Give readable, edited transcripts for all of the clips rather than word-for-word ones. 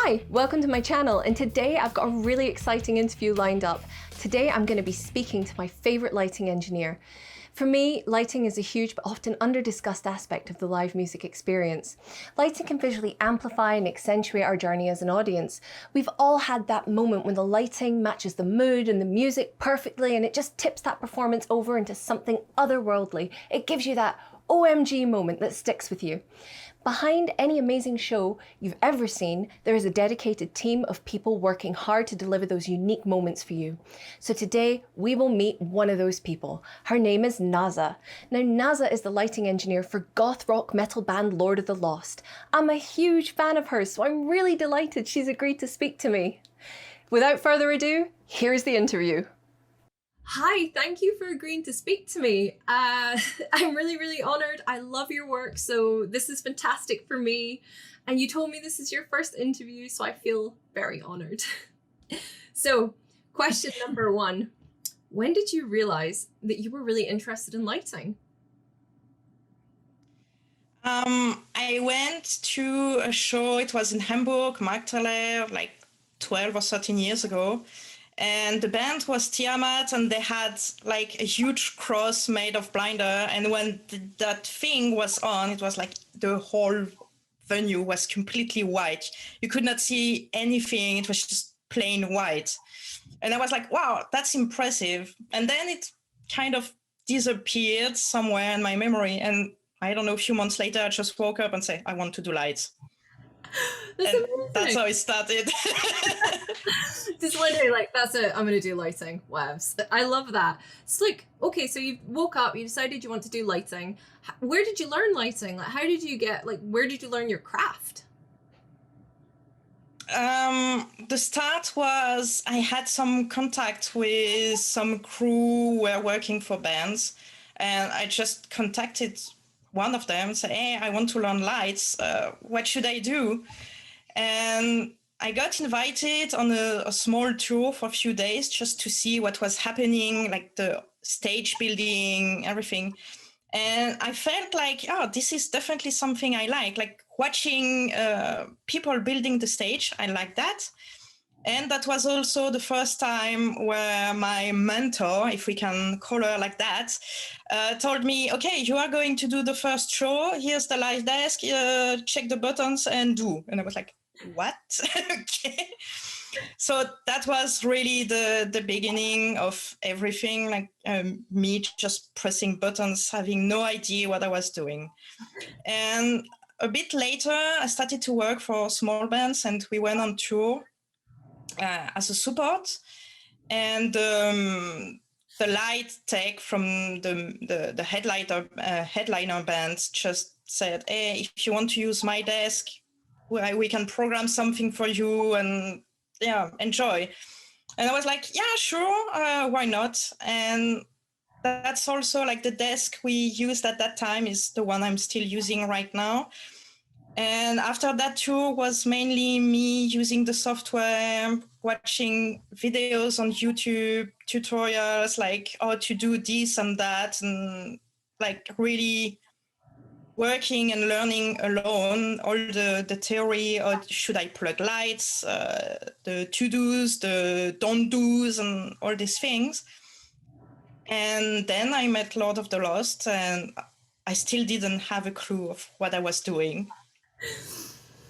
Hi, welcome to my channel, and today I've got a really exciting interview lined up. Today I'm going to be speaking to my favourite lighting engineer. For me, lighting is a huge but often under-discussed aspect of the live music experience. Lighting can visually amplify and accentuate our journey as an audience. We've all had that moment when the lighting matches the mood and the music perfectly and it just tips that performance over into something otherworldly. It gives you that OMG moment that sticks with you. Behind any amazing show you've ever seen, there is a dedicated team of people working hard to deliver those unique moments for you. So today, we will meet one of those people. Her name is Naza. Now, Naza is the lighting engineer for goth rock metal band Lord of the Lost. I'm a huge fan of hers, so I'm really delighted she's agreed to speak to me. Without further ado, here's the interview. Hi, thank you for agreeing to speak to me. I'm really honored. I love your work, so this is fantastic for me. And you told me this is your first interview, so I feel very honored. So, question number one. When did you realize that you were really interested in lighting? I went to a show, it was in Hamburg, Markthalle, like 12 or 13 years ago. And the band was Tiamat, and they had like a huge cross made of blinder. And when that thing was on, it was like the whole venue was completely white. You could not see anything. It was just plain white. And I was like, wow, that's impressive. And then it kind of disappeared somewhere in my memory. And I don't know, a few months later, I just woke up and said, I want to do lights. That's how it started. Just one day, like, that's it, I'm gonna do lighting. Webs. I love that. It's like, okay, so you woke up, you decided you want to do lighting. Where did you learn lighting? Like, how did you get, like, where did you learn your craft? The start was I had some contact with some crew who were working for bands, and I just contacted one of them and said, hey, I want to learn lights. What should I do? And I got invited on a small tour for a few days just to see what was happening, like the stage building, everything. And I felt like, oh, this is definitely something I like watching people building the stage. I like that. And that was also the first time where my mentor, if we can call her like that, told me, okay, you are going to do the first show. Here's the live desk, check the buttons and do. And I was like, what? Okay. So that was really the beginning of everything, like me just pressing buttons, having no idea what I was doing. And a bit later, I started to work for small bands and we went on tour as a support. And the light tech from the headliner band just said, hey, if you want to use my desk, we can program something for you and yeah, enjoy. And I was like, yeah, sure, why not? And that's also like the desk we used at that time is the one I'm still using right now. And after that tour was mainly me using the software, watching videos on YouTube, tutorials, like how to do this and that, and like really working and learning alone all the theory of should I plug lights, the to-dos, the don't-dos, and all these things. And then I met Lord of the Lost, and I still didn't have a clue of what I was doing.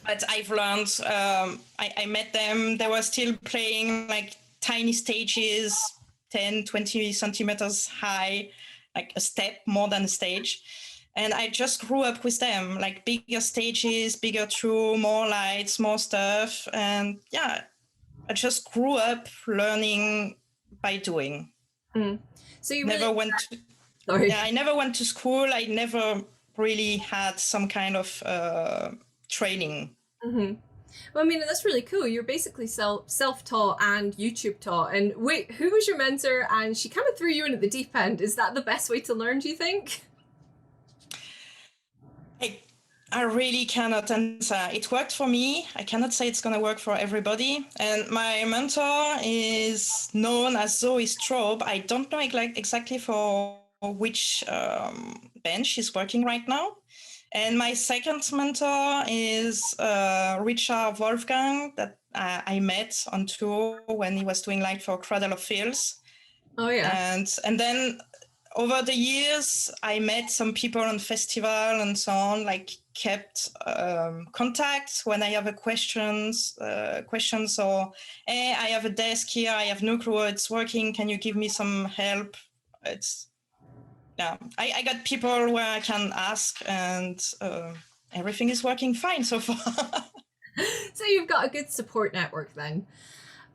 But I've learned, I met them, they were still playing like tiny stages, 10, 20 centimeters high, like a step more than a stage. And I just grew up with them, like bigger stages, bigger tour, more lights, more stuff. And yeah, I just grew up learning by doing. Mm. So you never really went to, Sorry. Yeah, I never went to school. I never really had some kind of training. Mm-hmm. Well, I mean, that's really cool. You're basically self-taught and YouTube taught. And wait, who was your mentor? And she kind of threw you in at the deep end. Is that the best way to learn, do you think? I really cannot answer. It worked for me. I cannot say it's going to work for everybody. And my mentor is known as Zoe Strobe. I don't know exactly for which band she's working right now. And my second mentor is Richard Wolfgang that I met on tour when he was doing light for Cradle of Filth. Oh yeah. And then over the years, I met some people on festival and so on, like kept contact when I have a questions or, hey, I have a desk here, I have no clue how it's working, can you give me some help? It's, yeah, I got people where I can ask and everything is working fine so far. So you've got a good support network then.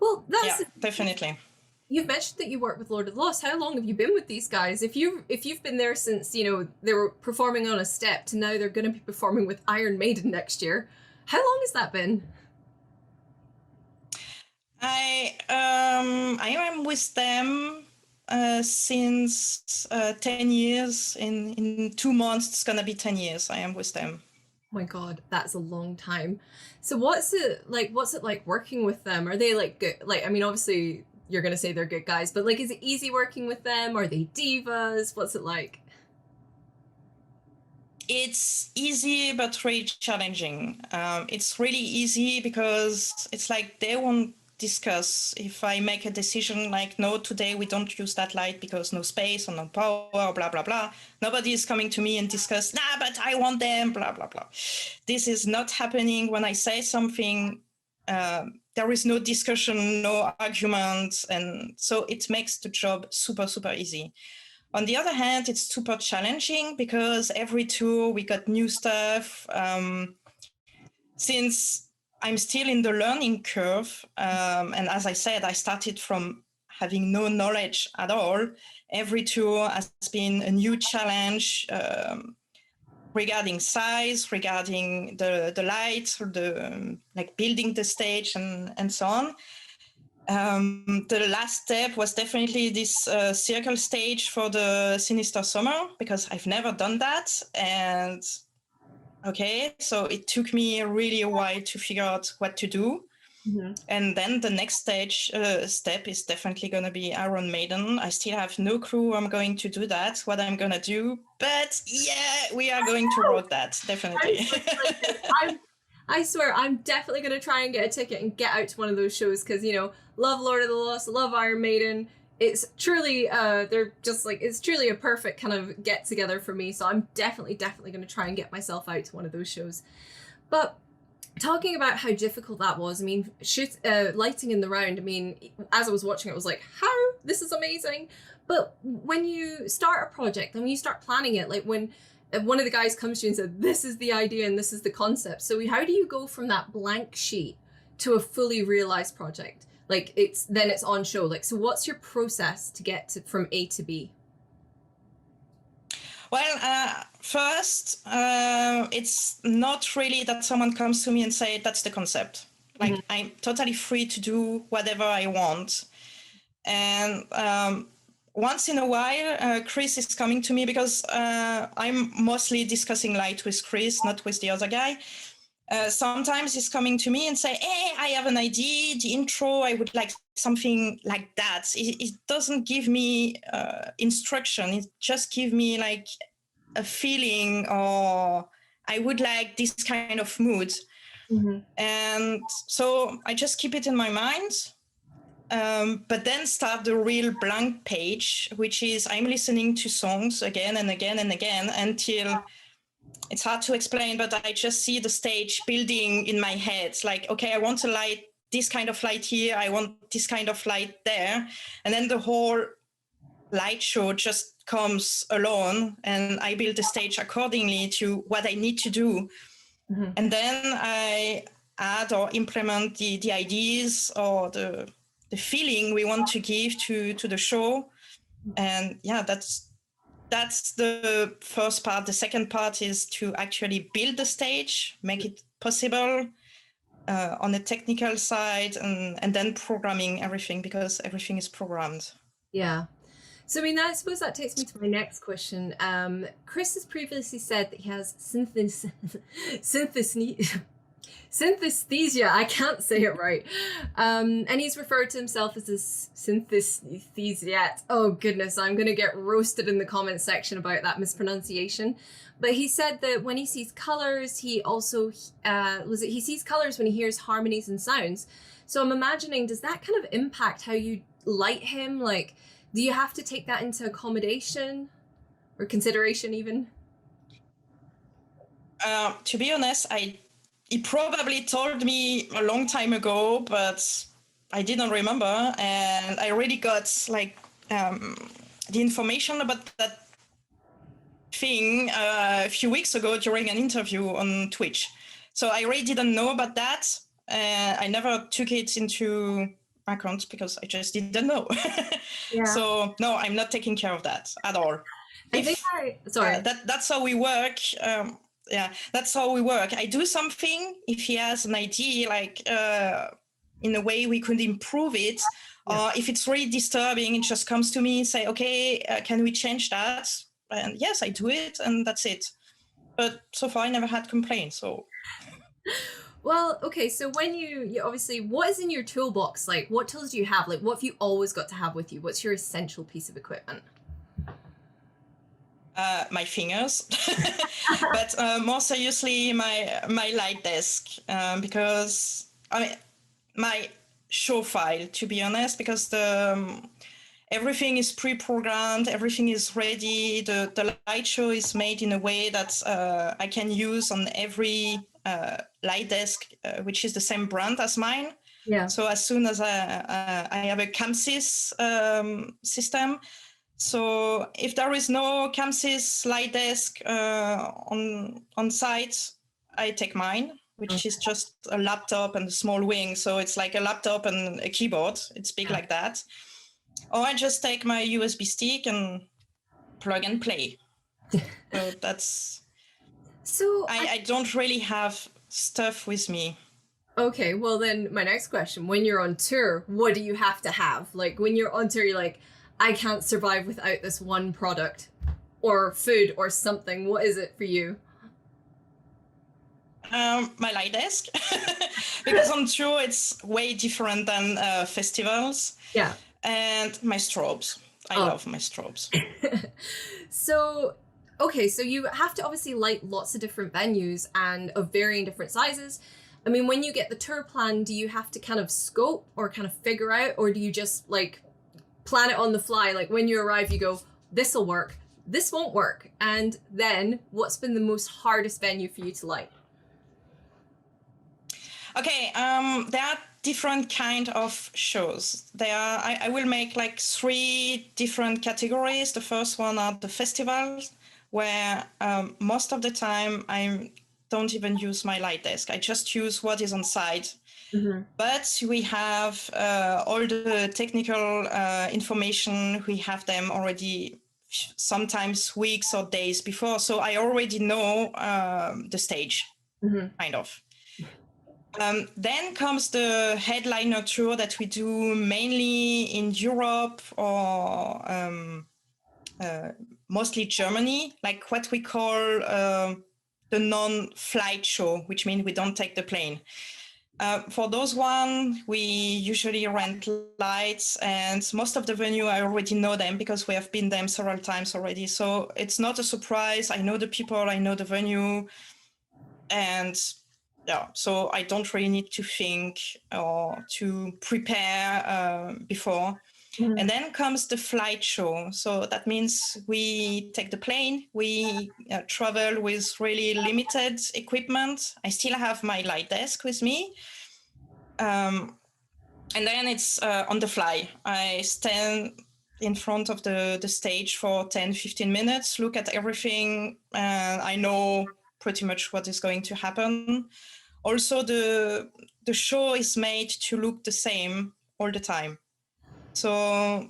Well, that's Yeah, definitely. You've mentioned that you work with Lord of the Lost. How long have you been with these guys? If you've been there since, you know, they were performing on a step to now they're going to be performing with Iron Maiden next year, how long has that been? I am with them since 10 years. In 2 months, it's gonna be 10 years. I am with them. Oh my God, that's a long time. So what's it like? What's it like working with them? Are they like good? Like, I mean, obviously you're gonna say they're good guys, but like, is it easy working with them? Are they divas? What's it like? It's easy but really challenging. It's really easy because it's like they won't discuss if I make a decision like, no, today we don't use that light because no space or no power, blah, blah, blah. Nobody is coming to me and discuss, nah, but I want them, blah, blah, blah. This is not happening. When I say something, there is no discussion, no argument. And so it makes the job super, super easy. On the other hand, it's super challenging because every tour we got new stuff. Since I'm still in the learning curve, and as I said, I started from having no knowledge at all. Every tour has been a new challenge regarding size, regarding the lights, like building the stage and so on. The last step was definitely this circle stage for the Sinister Summer, because I've never done that. And okay, so it took me really a while to figure out what to do. Mm-hmm. And then the next step is definitely going to be Iron Maiden. I still have no clue I'm going to do that, what I'm going to do. But yeah, we are going to road that, definitely. I swear, I'm definitely going to try and get a ticket and get out to one of those shows because, you know, love Lord of the Lost, love Iron Maiden. It's truly, they're just like, it's truly a perfect kind of get together for me. So I'm definitely going to try and get myself out to one of those shows. But talking about how difficult that was, I mean, lighting in the round, I mean, as I was watching it, I was like, how? This is amazing. But when you start a project and when you start planning it, like when one of the guys comes to you and said, this is the idea and this is the concept. So how do you go from that blank sheet to a fully realized project? Like it's on show. Like, so what's your process to get from A to B? Well, first, it's not really that someone comes to me and say, that's the concept. Like, mm-hmm. I'm totally free to do whatever I want. And once in a while, Chris is coming to me because I'm mostly discussing light with Chris, not with the other guy. Sometimes he's coming to me and say, hey, I have an idea, the intro, I would like something like that. It doesn't give me instruction. It just gives me like a feeling, or I would like this kind of mood. Mm-hmm. And so I just keep it in my mind. But then start the real blank page, which is I'm listening to songs again and again and again until it's hard to explain, but I just see the stage building in my head. It's like, okay, I want a light, this kind of light here. I want this kind of light there. And then the whole light show just comes alone and I build the stage accordingly to what I need to do. Mm-hmm. And then I add or implement the ideas or the feeling we want to give to the show. And yeah, that's the first part. The second part is to actually build the stage, make it possible on the technical side, and then programming everything, because everything is programmed. Yeah. So I mean, I suppose that takes me to my next question. Chris has previously said that he has synthesia. Synthesia, I can't say it right. And he's referred to himself as a synthesiat. Oh goodness, I'm gonna get roasted in the comments section about that mispronunciation. But he said that when he sees colors, he also he sees colors when he hears harmonies and sounds. So I'm imagining, does that kind of impact how you light him? Like, do you have to take that into accommodation or consideration even? To be honest, he probably told me a long time ago, but I didn't remember, and I already got like the information about that thing a few weeks ago during an interview on Twitch. So I really didn't know about that. I never took it into account because I just didn't know. Yeah. So no, I'm not taking care of that at all. Sorry. That's how we work. Yeah, that's how we work. I do something if he has an idea, like in a way we could improve it. Or if it's really disturbing, it just comes to me and say, okay, can we change that? And yes, I do it, and that's it. But so far, I never had complaints. So, well, okay. So when you obviously, what is in your toolbox? Like, what tools do you have? Like, what have you always got to have with you? What's your essential piece of equipment? My fingers, but more seriously, my light desk, because I mean my show file, to be honest, because the everything is pre-programmed, everything is ready. The light show is made in a way that I can use on every light desk, which is the same brand as mine. Yeah. So as soon as I have a CAMSYS system, so if there is no CAMSYS light desk on site, I take mine, which is just a laptop and a small wing. So it's like a laptop and a keyboard. It's big like that. Or I just take my USB stick and plug and play. So that's... So I don't really have stuff with me. Okay, well then my next question, when you're on tour, what do you have to have? Like when you're on tour, you're like, I can't survive without this one product or food or something. What is it for you? My light desk, because on tour it's way different than festivals. Yeah. And my strobes. I love my strobes. So, okay, so you have to obviously light lots of different venues and of varying different sizes. I mean, when you get the tour plan, do you have to kind of scope or kind of figure out, or do you just like plan it on the fly? Like when you arrive, you go, this'll work, this won't work. And then what's been the most hardest venue for you to light? Okay, there are different kind of shows. I will make like 3 different categories. The first one are the festivals, where most of the time I don't even use my light desk. I just use what is on site. Mm-hmm. But we have all the technical information. We have them already sometimes weeks or days before. So I already know the stage, kind of. Then comes the headliner tour that we do mainly in Europe or mostly Germany, like what we call the non-flight show, which means we don't take the plane. For those one, we usually rent lights, and most of the venue, I already know them because we have been them several times already. So it's not a surprise. I know the people, I know the venue, and yeah, so I don't really need to think or to prepare before. Mm-hmm. And then comes the flight show. So that means we take the plane, we travel with really limited equipment. I still have my light desk with me. And then it's on the fly. I stand in front of the stage for 10, 15 minutes, look at everything, and I know pretty much what is going to happen. Also, the show is made to look the same all the time. So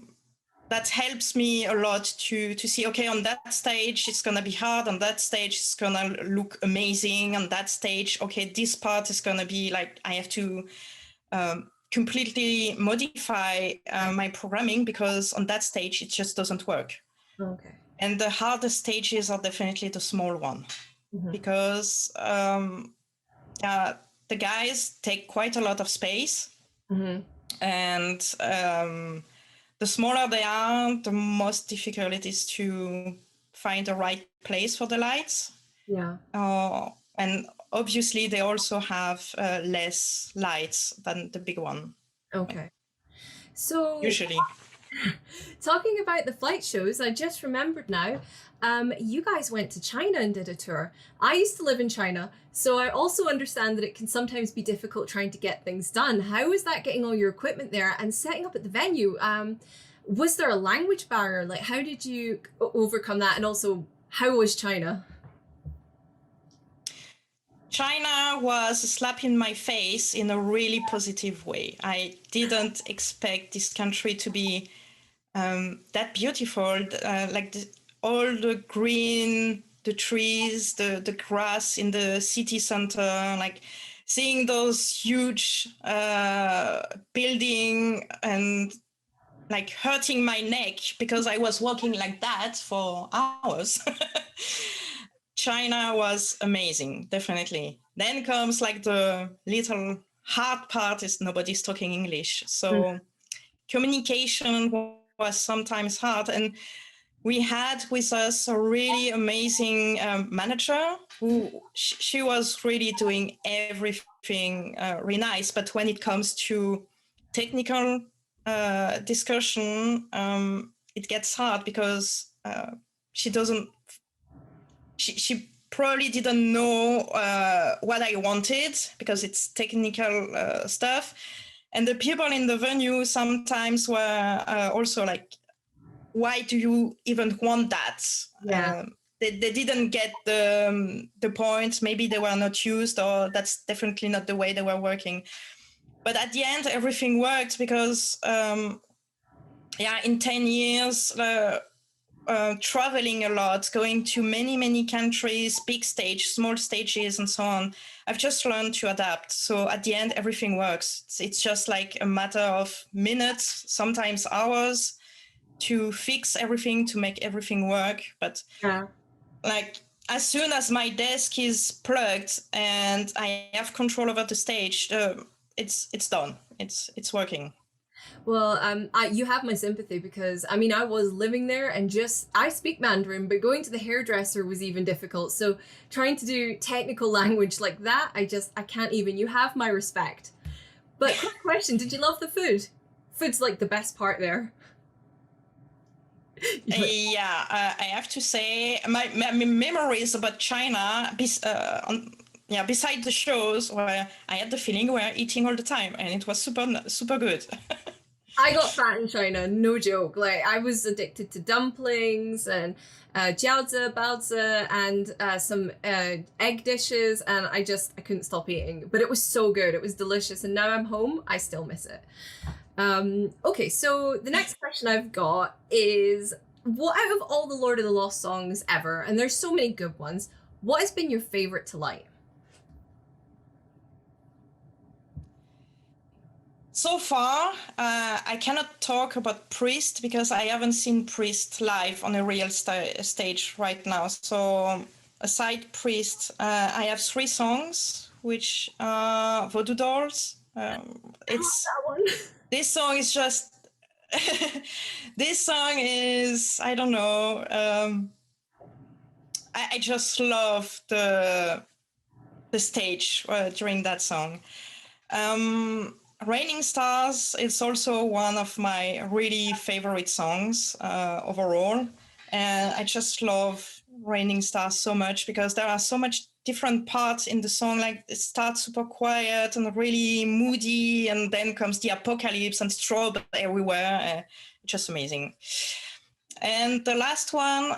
that helps me a lot to see, okay, on that stage, it's going to be hard. On that stage, it's going to look amazing. On that stage, okay, this part is going to be like, I have to completely modify my programming because on that stage, it just doesn't work. Okay. And the hardest stages are definitely the small one, because the guys take quite a lot of space. Mm-hmm. And the smaller they are, the most difficult it is to find the right place for the lights. Yeah. And obviously they also have less lights than the big one. Okay. So Usually. talking about the flight shows, I just remembered now, you guys went to China and did a tour. I used to live in China, so I also understand that it can sometimes be difficult trying to get things done. How was that, getting all your equipment there and setting up at the venue? Was there a language barrier? Like, how did you overcome that? And also, how was China? China was a slap in my face in a really positive way. I didn't expect this country to be that beautiful, like all the green, the trees, the grass in the city center, like seeing those huge building and like hurting my neck because I was walking like that for hours. China was amazing, definitely. Then comes like the little hard part is nobody's talking English. So communication was sometimes hard. And we had with us a really amazing manager who she was really doing everything really nice. But when it comes to technical discussion, it gets hard because she doesn't. She probably didn't know what I wanted because it's technical stuff. And the people in the venue sometimes were also like, why do you even want that? Yeah. They didn't get the point. Maybe they were not used, or that's definitely not the way they were working. But at the end, everything worked because, in 10 years, traveling a lot, going to many countries, big stage, small stages, and so on. I've just learned to adapt. So at the end, everything works. It's just like a matter of minutes, sometimes hours, to fix everything, to make everything work. But like as soon as my desk is plugged and I have control over the stage, it's done. It's working. Well, you have my sympathy because I mean I was living there and I speak Mandarin, but going to the hairdresser was even difficult. So trying to do technical language like that, I can't even. You have my respect. But quick question: did you love the food? Food's like the best part there. I have to say my memories about China. Beside the shows where I had the feeling we were eating all the time, and it was super good. I got fat in China, no joke. Like I was addicted to dumplings and jiaozi, baozi, and some egg dishes, and I couldn't stop eating. But it was so good, it was delicious, and now I'm home, I still miss it. Okay, so the next question I've got is, what out of all the Lord of the Lost songs ever, and there's so many good ones, what has been your favorite to light? So far, I cannot talk about Priest because I haven't seen Priest live on a real stage right now. So aside Priest, I have 3 songs, which are Voodoo Dolls. It's that one. This song is just. This song is, I don't know. I just love the stage during that song. Raining Stars is also one of my really favorite songs overall. And I just love Raining Stars so much because there are so much different parts in the song. Like it starts super quiet and really moody, and then comes the apocalypse and strobe everywhere. Just amazing. And the last one,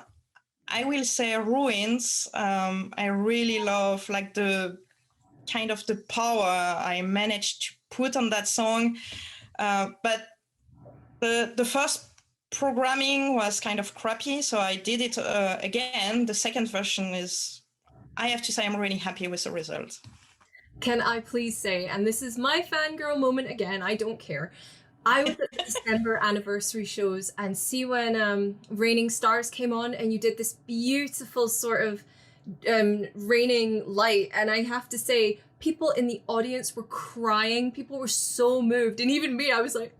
I will say Ruins. I really love like the kind of the power I managed to put on that song. But the first programming was kind of crappy, so I did it again. The second version is, I have to say, I'm really happy with the result. Can I please say, and this is my fangirl moment again, I don't care. I was at the December anniversary shows and see when Raining Stars came on and you did this beautiful sort of raining light, and I have to say People in the audience were crying. People were so moved. And even me, I was like,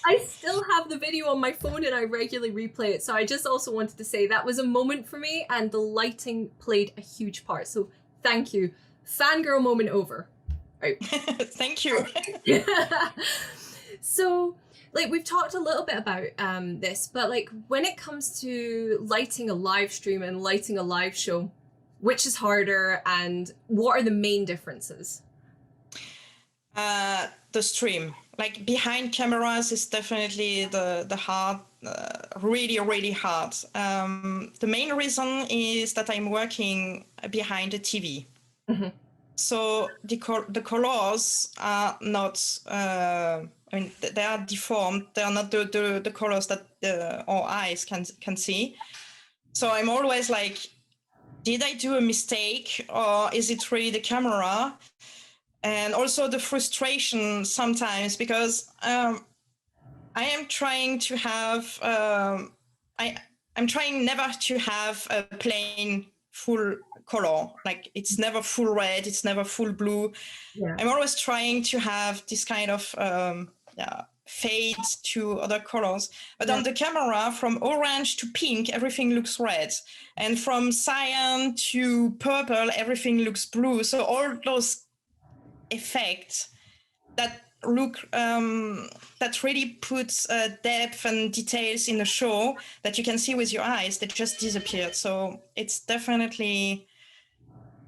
I still have the video on my phone and I regularly replay it. So I just also wanted to say that was a moment for me, and the lighting played a huge part. So thank you. Fangirl moment over. Right. Thank you. So, like, we've talked a little bit about this, but like when it comes to lighting a live stream and lighting a live show, which is harder and what are the main differences? The stream, like behind cameras, is definitely the hard, really hard. The main reason is that I'm working behind a TV. Mm-hmm. So the colors are not, I mean, they are deformed. They are not the colors that our eyes can see. So I'm always like, did I do a mistake, or is it really the camera? And also the frustration sometimes, because I am trying to have, I'm trying never to have a plain full color. Like it's never full red, it's never full blue. Yeah. I'm always trying to have this kind of fades to other colors. But on the camera, from orange to pink, everything looks red. And from cyan to purple, everything looks blue. So all those effects that look that really puts depth and details in the show that you can see with your eyes, that just disappeared. So it's definitely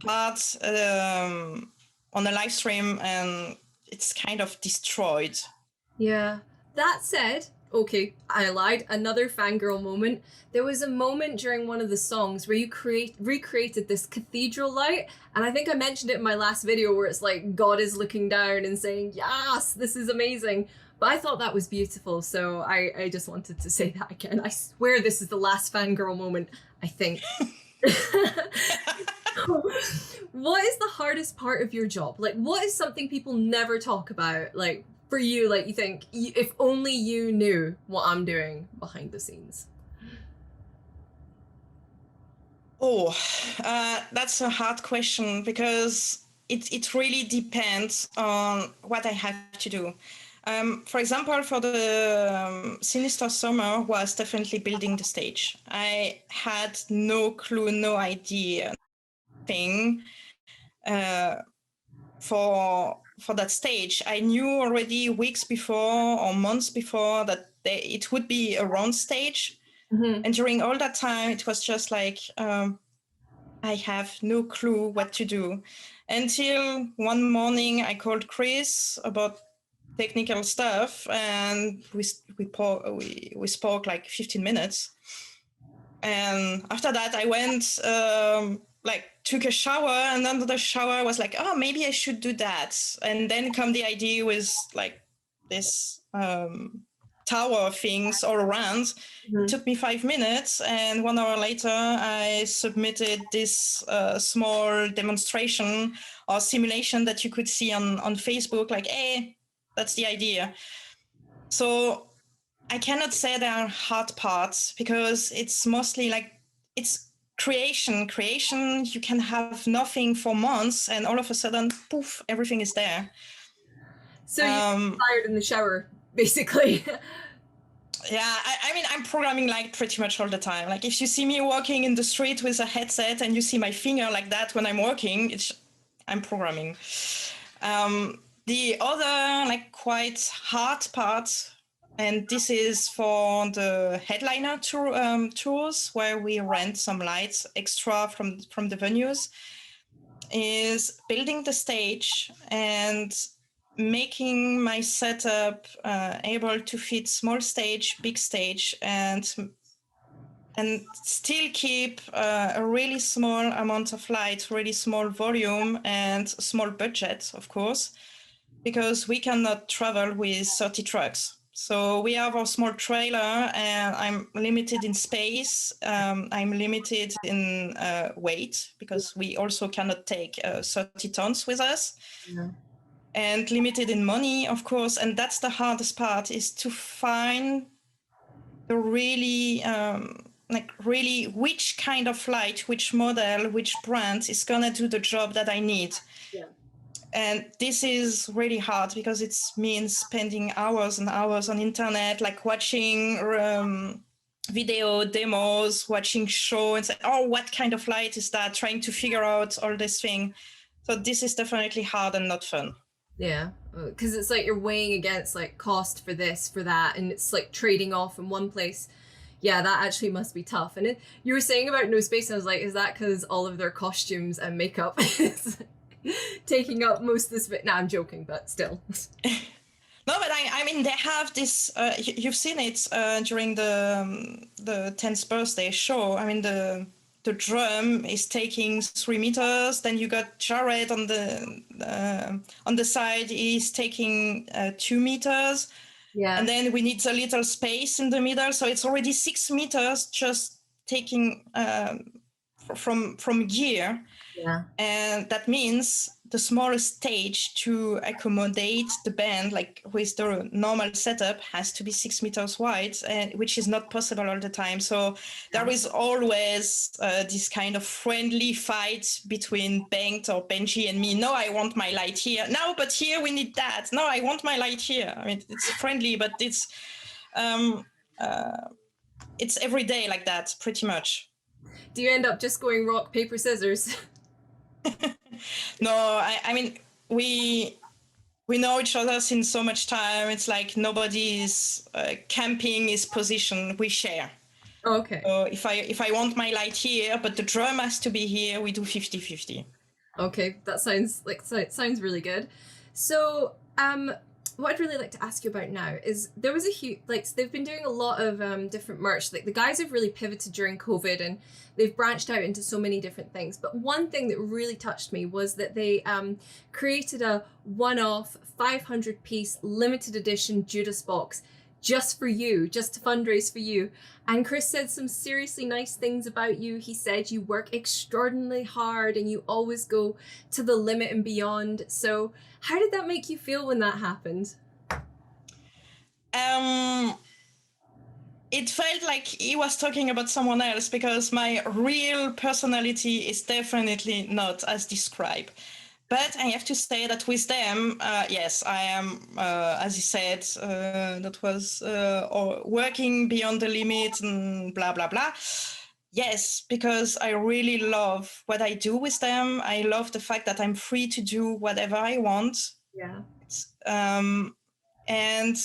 hard on a live stream, and it's kind of destroyed. Yeah. That said, okay, I lied. Another fangirl moment. There was a moment during one of the songs where you recreated this cathedral light, and I think I mentioned it in my last video where it's like God is looking down and saying, yes, this is amazing. But I thought that was beautiful, so I just wanted to say that again. I swear this is the last fangirl moment, I think. What is the hardest part of your job? Like, what is something people never talk about? Like, for you, like, you think, if only you knew what I'm doing behind the scenes. Oh, that's a hard question, because it really depends on what I have to do. For example, for the Sinister Summer was definitely building the stage. I had no clue, no idea thing for that stage. I knew already weeks before or months before that it would be a round stage. Mm-hmm. And during all that time, it was just like, I have no clue what to do. Until one morning, I called Chris about technical stuff, and we spoke like 15 minutes. And after that, I went, took a shower, and under the shower I was like, oh, maybe I should do that. And then come the idea with like this tower things all around. Mm-hmm. It took me 5 minutes, and 1 hour later I submitted this small demonstration or simulation that you could see on Facebook, like, hey, that's the idea. So I cannot say there are hard parts, because it's mostly like, it's creation. You can have nothing for months, and all of a sudden, poof, everything is there. So you're tired in the shower, basically. Yeah, I mean, I'm programming like pretty much all the time. Like if you see me walking in the street with a headset and you see my finger like that when I'm working, I'm programming. The other like quite hard part, and this is for the headliner tours where we rent some lights extra from the venues, is building the stage and making my setup able to fit small stage, big stage, and still keep a really small amount of light, really small volume, and small budget, of course, because we cannot travel with 30 trucks. So we have our small trailer, and I'm limited in space. I'm limited in weight, because we also cannot take 30 tons with us. Yeah. And limited in money, of course. And that's the hardest part, is to find the really like really which kind of light, which model, which brand is gonna do the job that I need. Yeah. And this is really hard because it means spending hours and hours on internet, like watching video demos, watching show and say, oh, what kind of light is that? Trying to figure out all this thing. So this is definitely hard and not fun. Yeah, because it's like you're weighing against like cost for this, for that, and it's like trading off in one place. Yeah, that actually must be tough. And you were saying about No Space, and I was like, is that because all of their costumes and makeup is taking up most of this bit? Nah, I'm joking, but still. No, but I mean, they have this. You've seen it during the 10th birthday show. I mean, the drum is taking 3 meters. Then you got Jared on the side. He's taking 2 meters. Yeah. And then we need a little space in the middle, so it's already 6 meters just taking from gear. Yeah. And that means the smallest stage to accommodate the band, like with the normal setup, has to be 6 meters wide, which is not possible all the time. So there is always this kind of friendly fight between Bengt or Benji and me. No, I want my light here. No, but here we need that. No, I want my light here. I mean, it's friendly, but it's every day like that, pretty much. Do you end up just going rock, paper, scissors? No, I mean, we know each other since so much time. It's like nobody's camping his position. We share. Oh, okay. So if I want my light here, but the drum has to be here, we do 50-50. Okay, that sounds really good. So, what I'd really like to ask you about now is there was a huge, like, they've been doing a lot of different merch. Like, the guys have really pivoted during COVID and they've branched out into so many different things. But one thing that really touched me was that they created a one-off 500-piece limited edition Judas box just for you, just to fundraise for you. And Chris said some seriously nice things about you. He said you work extraordinarily hard and you always go to the limit and beyond. So how did that make you feel when that happened? It felt like he was talking about someone else because my real personality is definitely not as described. But I have to say that with them, yes, I am, as he said, that was working beyond the limit and blah, blah, blah. Yes, because I really love what I do with them. I love the fact that I'm free to do whatever I want. Yeah. And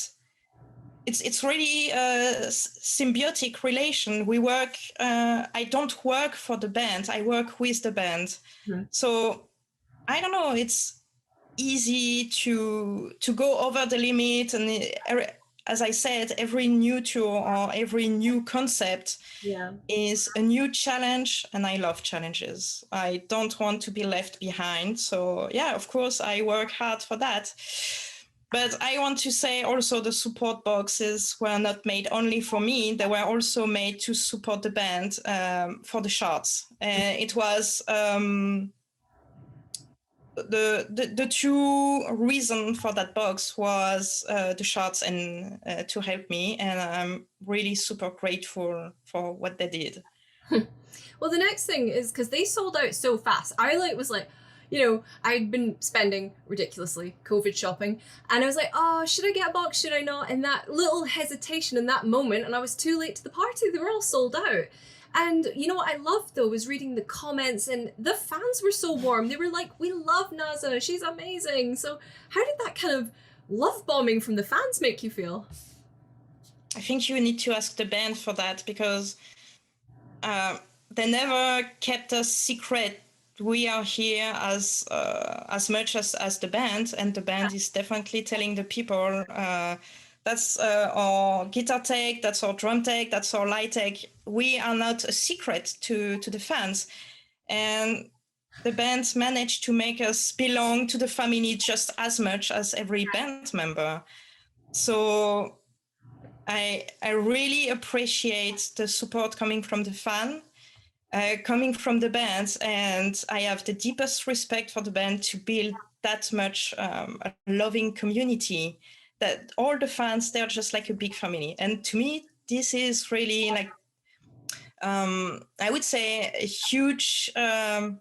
it's really a symbiotic relation. We work, I don't work for the band, I work with the band. Mm-hmm. So I don't know, it's easy to go over the limit. And as I said, every new tour or every new concept is a new challenge. And I love challenges. I don't want to be left behind. So yeah, of course, I work hard for that. But I want to say also the support boxes were not made only for me. They were also made to support the band for the charts. It was... The two reason for that box was the shots and to help me, and I'm really super grateful for what they did. Well, the next thing is because they sold out so fast. I was like, you know, I'd been spending ridiculously COVID shopping, and I was like, oh, should I get a box? Should I not? And that little hesitation in that moment, and I was too late to the party. They were all sold out. And you know what I loved though was reading the comments, and the fans were so warm. They were like, we love Naza, she's amazing. So how did that kind of love bombing from the fans make you feel? I think you need to ask the band for that, because they never kept us secret. We are here as much as the band, and the band is definitely telling the people that's our guitar tech, that's our drum tech, that's our light tech. We are not a secret to the fans. And the band managed to make us belong to the family just as much as every band member. So I really appreciate the support coming from the fan, coming from the band, and I have the deepest respect for the band to build that much a loving community, that all the fans, they're just like a big family. And to me, this is really like I would say a huge, like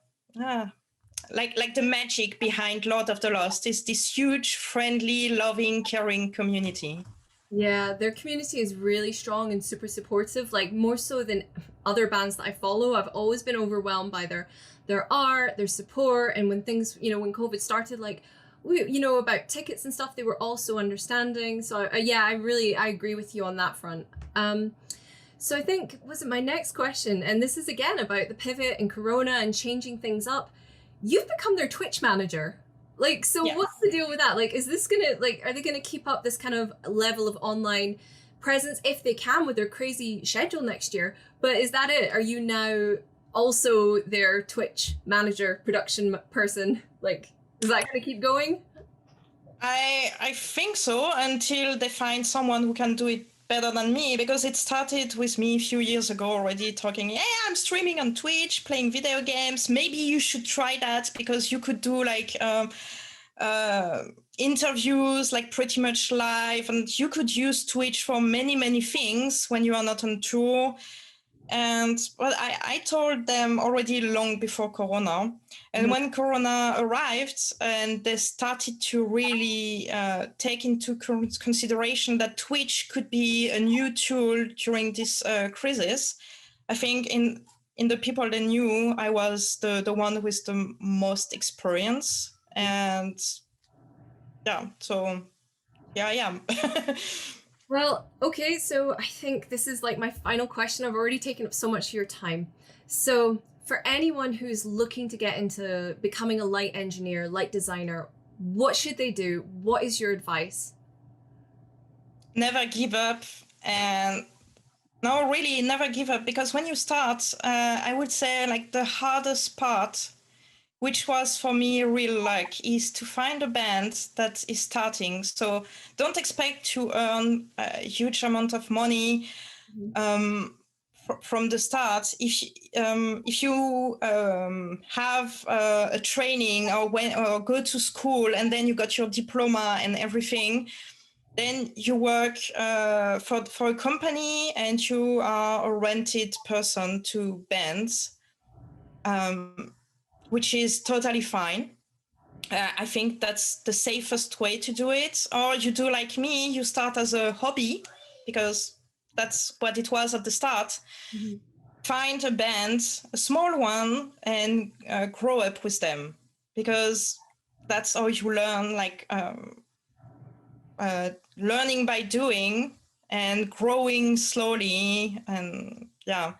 the magic behind Lord of the Lost is this huge, friendly, loving, caring community. Yeah, their community is really strong and super supportive, like more so than other bands that I follow. I've always been overwhelmed by their art, their support, and when things, when COVID started, like about tickets and stuff, they were also understanding. So yeah, I agree with you on that front. So I think, was it my next question? And this is again about the pivot and Corona and changing things up. You've become their Twitch manager. Like, so Yeah. what's the deal with that? Like, is this gonna, like, are they gonna keep up this kind of level of online presence if they can with their crazy schedule next year? But is that it? Are you now also their Twitch manager, production person? Like, is that gonna keep going? I think so, until they find someone who can do it better than me, because it started with me a few years ago already talking, yeah, I'm streaming on Twitch, playing video games. Maybe you should try that, because you could do like interviews like pretty much live, and you could use Twitch for many, many things when you are not on tour. And well, I told them already long before Corona. And when Corona arrived and they started to really take into consideration that Twitch could be a new tool during this crisis, I think in the people they knew, I was the one with the most experience. And yeah, so yeah, I am. Well, okay, so I think this is like my final question. I've already taken up so much of your time. So, for anyone who's looking to get into becoming a light engineer, light designer, what should they do? What is your advice? Never give up. And no, really, never give up. Because when you start, I would say like the hardest part, which was for me real luck, is to find a band that is starting. So don't expect to earn a huge amount of money from the start. If you have a training or go to school and then you got your diploma and everything, then you work for a company and you are a rented person to bands. Which is totally fine. I think that's the safest way to do it. Or you do like me, you start as a hobby, because that's what it was at the start. Find a band, a small one, and grow up with them, because that's how you learn, like learning by doing and growing slowly. And yeah,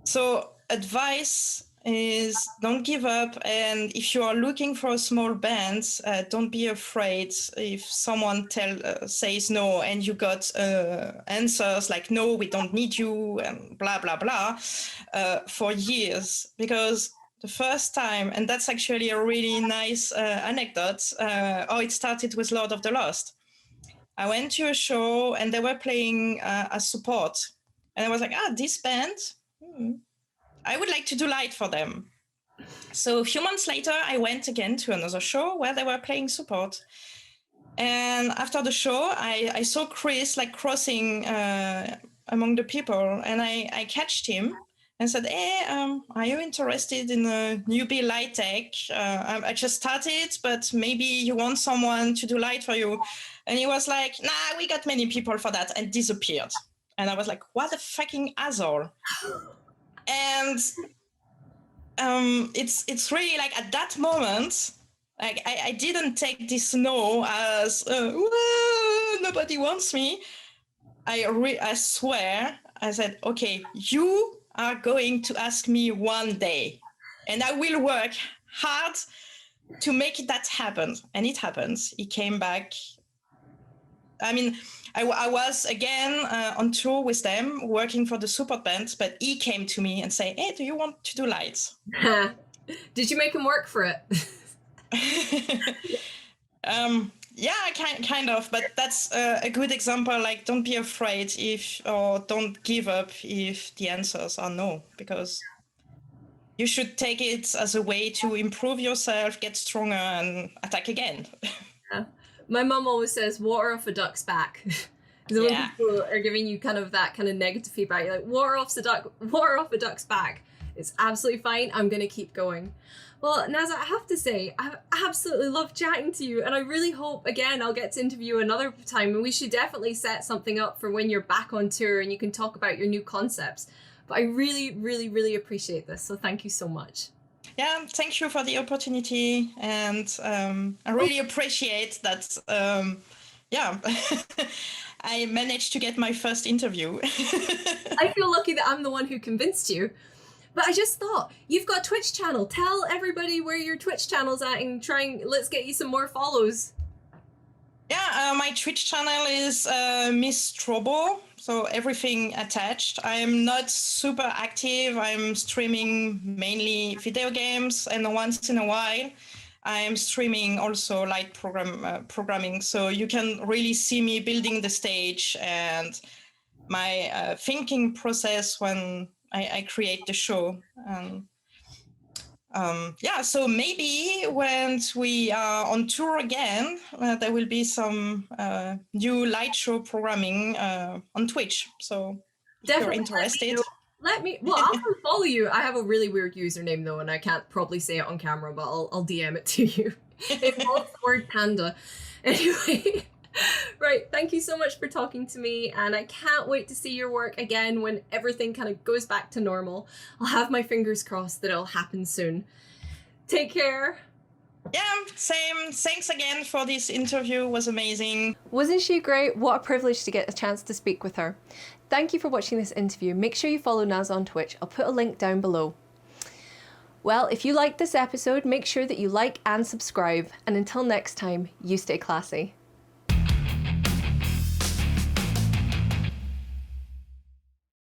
so advice is don't give up. And if you are looking for a small band, don't be afraid if someone says no and you got answers like, no, we don't need you, and blah, blah, blah, for years. Because the first time, and that's actually a really nice anecdote, how it started with Lord of the Lost. I went to a show and they were playing as support. And I was like, this band, I would like to do light for them. So a few months later, I went again to another show where they were playing support. And after the show, I saw Chris like crossing among the people, and I catched him and said, hey, are you interested in a newbie light tech? I just started, but maybe you want someone to do light for you. And he was like, nah, we got many people for that, and disappeared. And I was like, what a fucking asshole. And it's really like at that moment, like I didn't take this no as nobody wants me. I swear, I said, okay, you are going to ask me one day, and I will work hard to make that happen. And it happens. He came back. I mean, I was again on tour with them, working for the support band, but he came to me and say, hey, do you want to do lights? Did you make him work for it? Yeah, kind of, but that's a good example. Like, don't be afraid or don't give up if the answers are no, because you should take it as a way to improve yourself, get stronger, and attack again. Yeah. My mum always says water off a duck's back. So when Yeah. people are giving you kind of that kind of negative feedback, you're like, water off a duck's back. It's absolutely fine. I'm going to keep going. Well, Naza, I have to say, I've absolutely loved chatting to you. And I really hope, again, I'll get to interview you another time. And we should definitely set something up for when you're back on tour and you can talk about your new concepts. But I really, really, really appreciate this. So thank you so much. Yeah, thank you for the opportunity. And I really appreciate that. Yeah, I managed to get my first interview. I feel lucky that I'm the one who convinced you. But I just thought, you've got a Twitch channel. Tell everybody where your Twitch channel's at and let's get you some more follows. Yeah, my Twitch channel is Miss Strobo, so everything attached. I'm not super active. I'm streaming mainly video games, and once in a while, I'm streaming also light programming. So you can really see me building the stage and my thinking process when I create the show. Yeah, so maybe when we are on tour again, there will be some new light show programming on Twitch. So if Definitely you're interested. well, I'll follow you. I have a really weird username though, and I can't probably say it on camera, but I'll DM it to you. It involves the word panda. Anyway. Right, thank you so much for talking to me, and I can't wait to see your work again when everything kind of goes back to normal. I'll have my fingers crossed that it'll happen soon. Take care. Yeah, same. Thanks again for this interview. It was amazing. Wasn't she great? What a privilege to get a chance to speak with her. Thank you for watching this interview. Make sure you follow Naz on Twitch. I'll put a link down below. Well, if you liked this episode, make sure that you like and subscribe. And until next time, you stay classy.